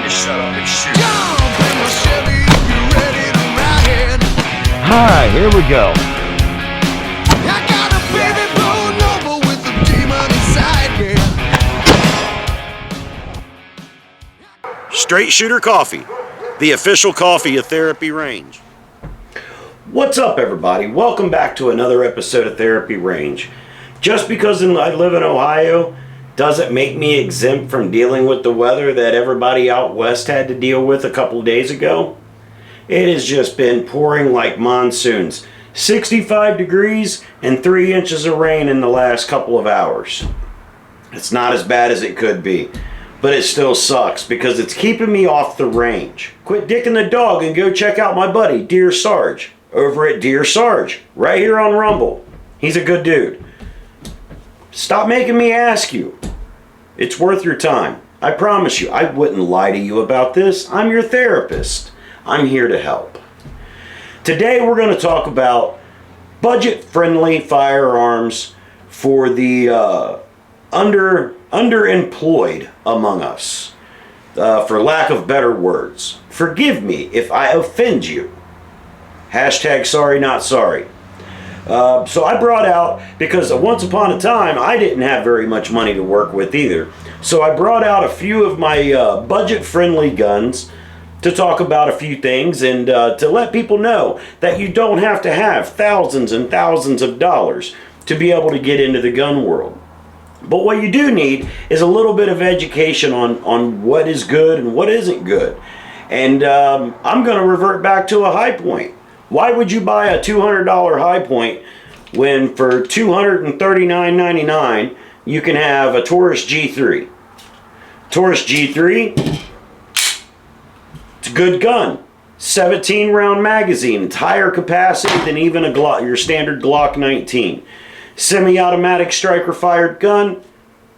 to shut up and shoot. Hi, here we go. I got a baby blown over with a demon inside me. Straight Shooter Coffee, the official coffee of Therapyrange. What's up, everybody? Welcome back to another episode of Therapyrange. Just because I live in Ohio doesn't make me exempt from dealing with the weather that everybody out west had to deal with a couple days ago. It has just been pouring like monsoons. 65 degrees and 3 inches of rain in the last couple of hours. It's not as bad as it could be, but it still sucks because it's keeping me off the range. Quit dicking the dog and go check out my buddy, Dear Sarge, over at Dear Sarge, right here on Rumble. He's a good dude. Stop making me ask you. It's worth your time. I promise you, I wouldn't lie to you about this. I'm your therapist. I'm here to help. Today we're going to talk about budget-friendly firearms for the underemployed among us. For lack of better words. Forgive me if I offend you. Hashtag sorry not sorry. So I brought out, because once upon a time I didn't have very much money to work with either, so I brought out a few of my budget-friendly guns to talk about a few things and to let people know that you don't have to have thousands and thousands of dollars to be able to get into the gun world. But what you do need is a little bit of education on what is good and what isn't good. And I'm going to revert back to a high point. Why would you buy a $200 high point when for $239.99 you can have a Taurus G3? Taurus G3, it's a good gun. 17 round magazine. It's higher capacity than even a Glock, your standard Glock 19. Semi-automatic striker fired gun.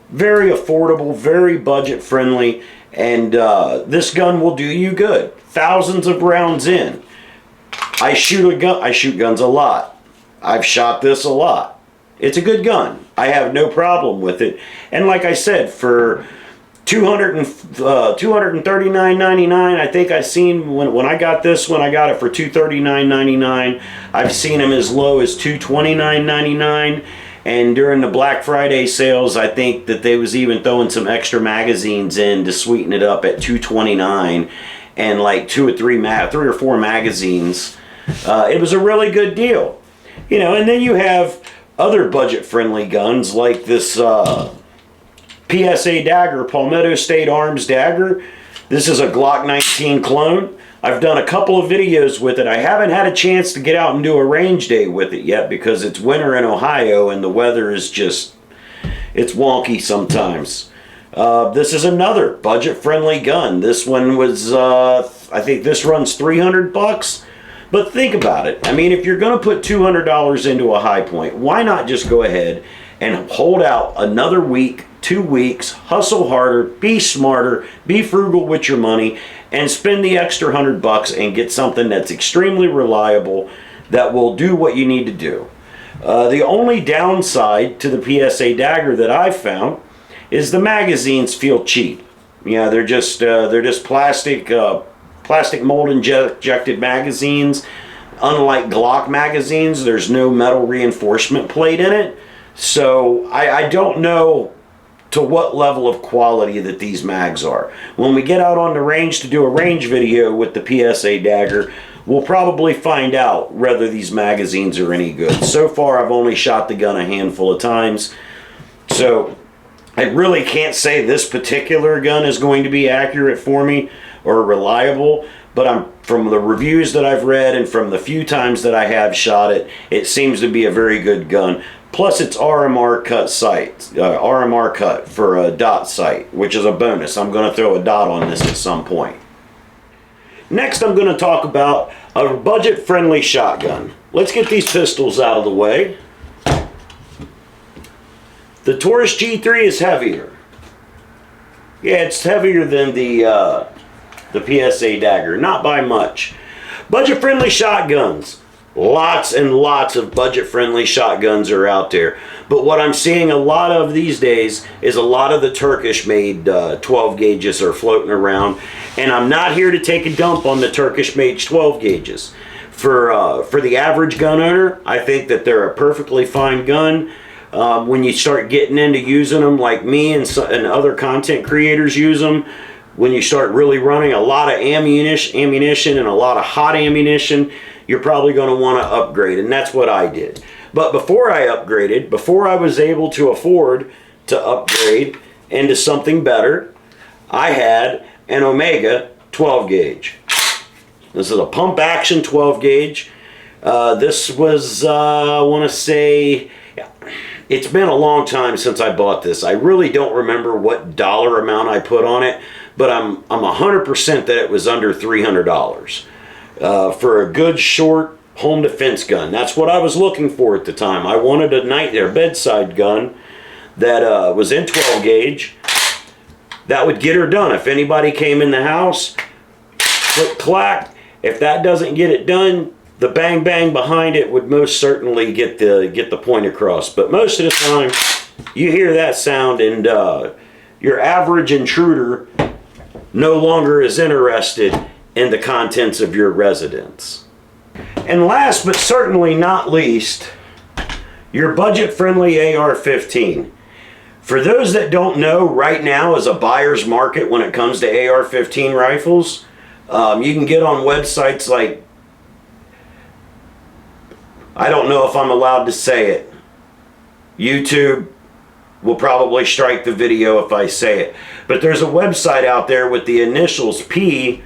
Very affordable, very budget friendly, and this gun will do you good. Thousands of rounds in. I shoot guns a lot. I've shot this a lot. It's a good gun. I have no problem with it. And like I said, for $239.99, I think I seen when I got this one, I got it for $239.99. I've seen them as low as $229.99. And during the Black Friday sales, I think that they was even throwing some extra magazines in to sweeten it up at $229, and like 3 or 4 magazines. It was a really good deal, you know. And then you have other budget-friendly guns like this PSA dagger, Palmetto State Arms dagger. This is a Glock 19 clone. I've done a couple of videos with it. I haven't had a chance to get out and do a range day with it yet because it's winter in Ohio and the weather is just, it's wonky sometimes. This is another budget-friendly gun. This one was, I think this runs $300. But think about it. I mean, if you're going to put $200 into a high point, why not just go ahead and hold out another week, 2 weeks, hustle harder, be smarter, be frugal with your money, and spend the extra $100 and get something that's extremely reliable that will do what you need to do. The only downside to the PSA dagger that I've found is the magazines feel cheap. Yeah, they're just plastic mold injected magazines. Unlike Glock magazines, there's no metal reinforcement plate in it. So I don't know to what level of quality that these mags are. When we get out on the range to do a range video with the PSA dagger, we'll probably find out whether these magazines are any good. So far, I've only shot the gun a handful of times, so I really can't say this particular gun is going to be accurate for me or reliable, but from the reviews that I've read and from the few times that I have shot it, it seems to be a very good gun. Plus, it's RMR cut for a dot sight, which is a bonus. I'm going to throw a dot on this at some point. Next, I'm going to talk about a budget-friendly shotgun. Let's get these pistols out of the way. The Taurus G3 is heavier. Yeah, it's heavier than the PSA dagger, not by much. Budget-friendly shotguns. Lots and lots of budget-friendly shotguns are out there. But what I'm seeing a lot of these days is a lot of the Turkish-made 12 gauges are floating around. And I'm not here to take a dump on the Turkish-made 12 gauges. For the average gun owner, I think that they're a perfectly fine gun. When you start getting into using them like me and other content creators use them, when you start really running a lot of ammunition and a lot of hot ammunition, you're probably going to want to upgrade, and that's what I did. But before I upgraded, before I was able to afford to upgrade into something better, I had an Omega 12 gauge. This is a pump action 12 gauge. This was, I want to say, it's been a long time since I bought this. I really don't remember what dollar amount I put on it, but I'm 100% that it was under $300 for a good short home defense gun. That's what I was looking for at the time. I wanted a bedside gun that was in 12 gauge that would get her done. If anybody came in the house, click clack. If that doesn't get it done, the bang bang behind it would most certainly get the point across. But most of the time, you hear that sound, and your average intruder no longer is interested in the contents of your residence. And last but certainly not least, your budget-friendly AR-15. For those that don't know, right now is a buyer's market when it comes to AR-15 rifles. You can get on websites like, I don't know if I'm allowed to say it. YouTube will probably strike the video if I say it. But there's a website out there with the initials PSA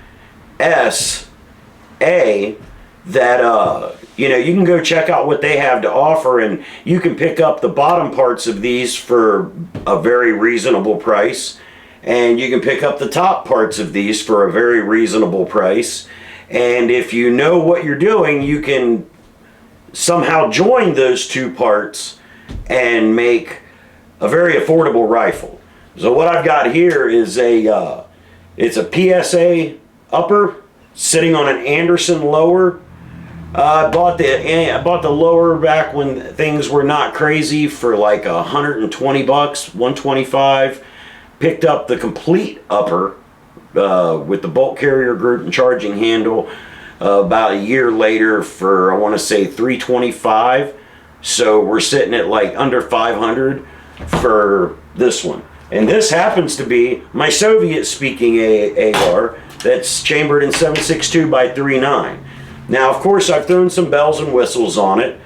that you know, you can go check out what they have to offer, and you can pick up the bottom parts of these for a very reasonable price, and you can pick up the top parts of these for a very reasonable price. And if you know what you're doing, you can somehow join those two parts and make a very affordable rifle. So what I've got here is it's a PSA upper sitting on an Anderson lower. I bought the lower back when things were not crazy for like $120, $125. Picked up the complete upper with the bolt carrier group and charging handle about a year later for, I want to say, $325. So we're sitting at like under $500 for this one. And this happens to be my Soviet speaking AR that's chambered in 7.62 by 3.9. Now, of course, I've thrown some bells and whistles on it.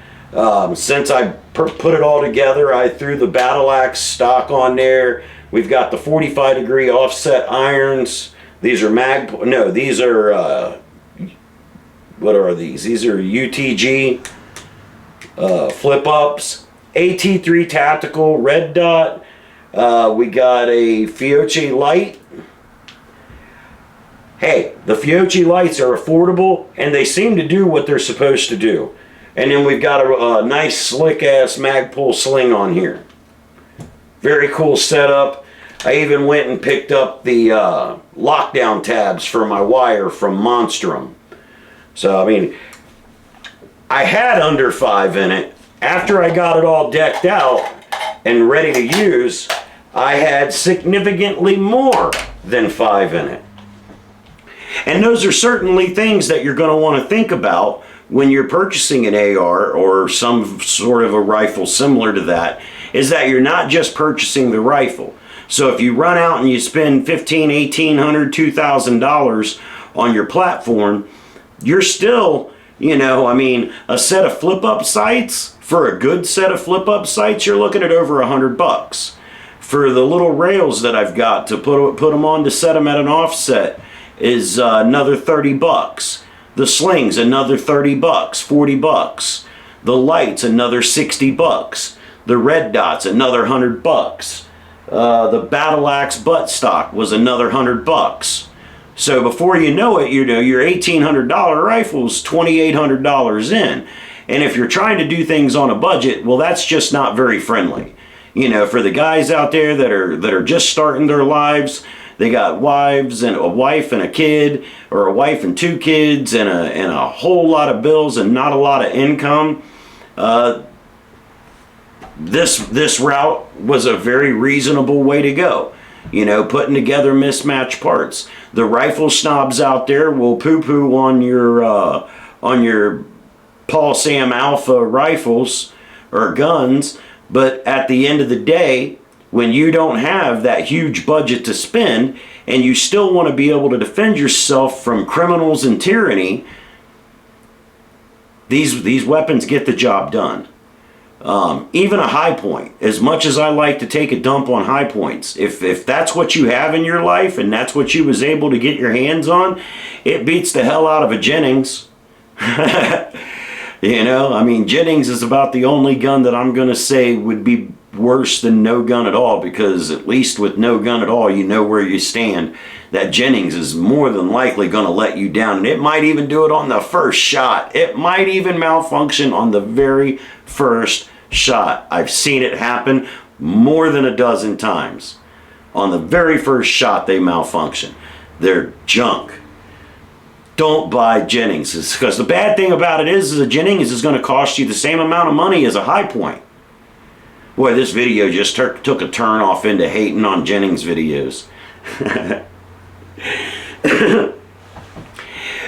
Since I put it all together, I threw the Battle Axe stock on there. We've got the 45-degree offset irons. These are these are, what are these? These are UTG flip-ups. AT3 Tactical red dot. We got a Fiocchi light. Hey, the Fiocchi lights are affordable, and they seem to do what they're supposed to do. And then we've got a nice slick-ass Magpul sling on here. Very cool setup. I even went and picked up the lockdown tabs for my wire from Monstrum. So, I mean, I had under 5 in it. After I got it all decked out and ready to use, I had significantly more than 5 in it. And those are certainly things that you're going to want to think about when you're purchasing an AR or some sort of a rifle similar to that, is that you're not just purchasing the rifle. So if you run out and you spend $1,500, $1,800, $2,000 on your platform, you're still, you know, I mean, a set of flip-up sights, for a good set of flip-up sights, you're looking at over $100. For the little rails that I've got to put them on to set them at an offset is another $30. The slings, another $30, $40. The lights, another $60. The red dots, another $100. The Battle Axe buttstock was another $100. So before you know it, you know, your $1,800 rifle's $2,800 in. And if you're trying to do things on a budget, well, that's just not very friendly. You know, for the guys out there that are just starting their lives, They got wives and a wife and a kid, or a wife and 2 kids, and a whole lot of bills and not a lot of income. This route was a very reasonable way to go. You know, putting together mismatched parts. The rifle snobs out there will poo-poo on your Paul Sam Alpha rifles or guns, but at the end of the day, when you don't have that huge budget to spend and you still want to be able to defend yourself from criminals and tyranny, these weapons get the job done. Even a high point, as much as I like to take a dump on high points, if that's what you have in your life and that's what you was able to get your hands on, it beats the hell out of a Jennings. You know, I mean, Jennings is about the only gun that I'm going to say would be worse than no gun at all, because at least with no gun at all, you know where you stand. That Jennings is more than likely going to let you down, and it might even do it on the first shot. It might even malfunction on the very first shot. I've seen it happen more than a dozen times. On the very first shot, they malfunction. They're junk. Don't buy Jennings, because the bad thing about it is a Jennings is going to cost you the same amount of money as a high point. Boy, this video just took a turn off into hating on Jennings videos.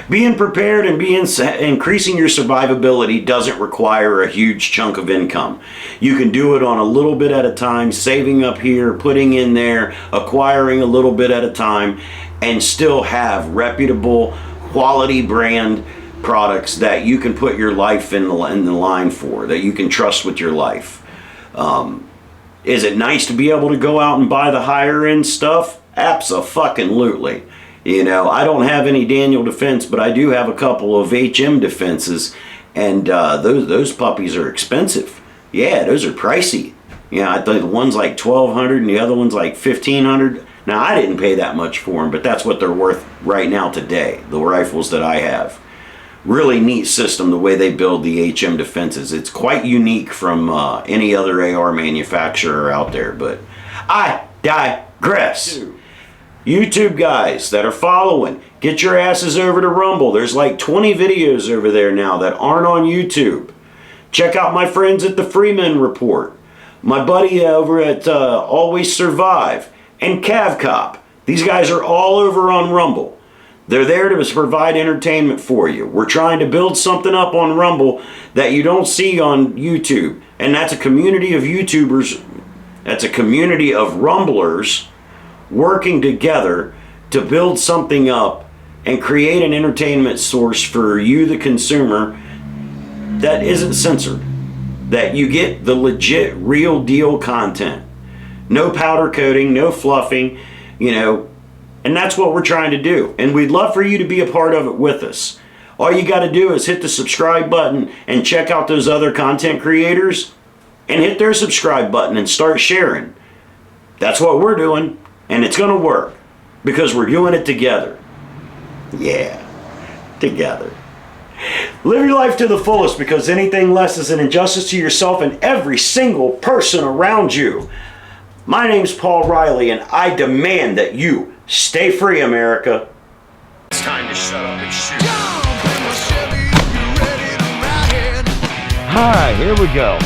Being prepared and increasing your survivability doesn't require a huge chunk of income. You can do it on a little bit at a time, saving up here, putting in there, acquiring a little bit at a time, and still have reputable, quality brand products that you can put your life in the line for, that you can trust with your life. Is it nice to be able to go out and buy the higher end stuff? Abso-fucking-lutely. You know, I don't have any Daniel Defense, but I do have a couple of HM Defenses, and those puppies are expensive. Yeah, those are pricey. Yeah, I think one's like $1,200 and the other one's like $1,500. Now, I didn't pay that much for them, but that's what they're worth right now today, the rifles that I have. Really neat system the way they build the HM Defenses. It's quite unique from any other AR manufacturer out there, but I digress. YouTube guys that are following, get your asses over to Rumble. There's like 20 videos over there now that aren't on YouTube. Check out my friends at the Freeman Report, my buddy over at Always Survive, and CavCop. These guys are all over on Rumble. They're there to provide entertainment for you. We're trying to build something up on Rumble that you don't see on YouTube. And that's a community of YouTubers, that's a community of Rumblers working together to build something up and create an entertainment source for you, the consumer, that isn't censored. That you get the legit, real deal content. No powder coating, no fluffing, you know, and that's what we're trying to do. And we'd love for you to be a part of it with us. All you got to do is hit the subscribe button and check out those other content creators and hit their subscribe button and start sharing. That's what we're doing, and it's going to work because we're doing it together. Yeah, together. Live your life to the fullest, because anything less is an injustice to yourself and every single person around you. My name's Paul Riley, and I demand that you stay free, America. It's time to shut up and shoot. Jump in my Chevy if you're ready to ride. Hi, here we go.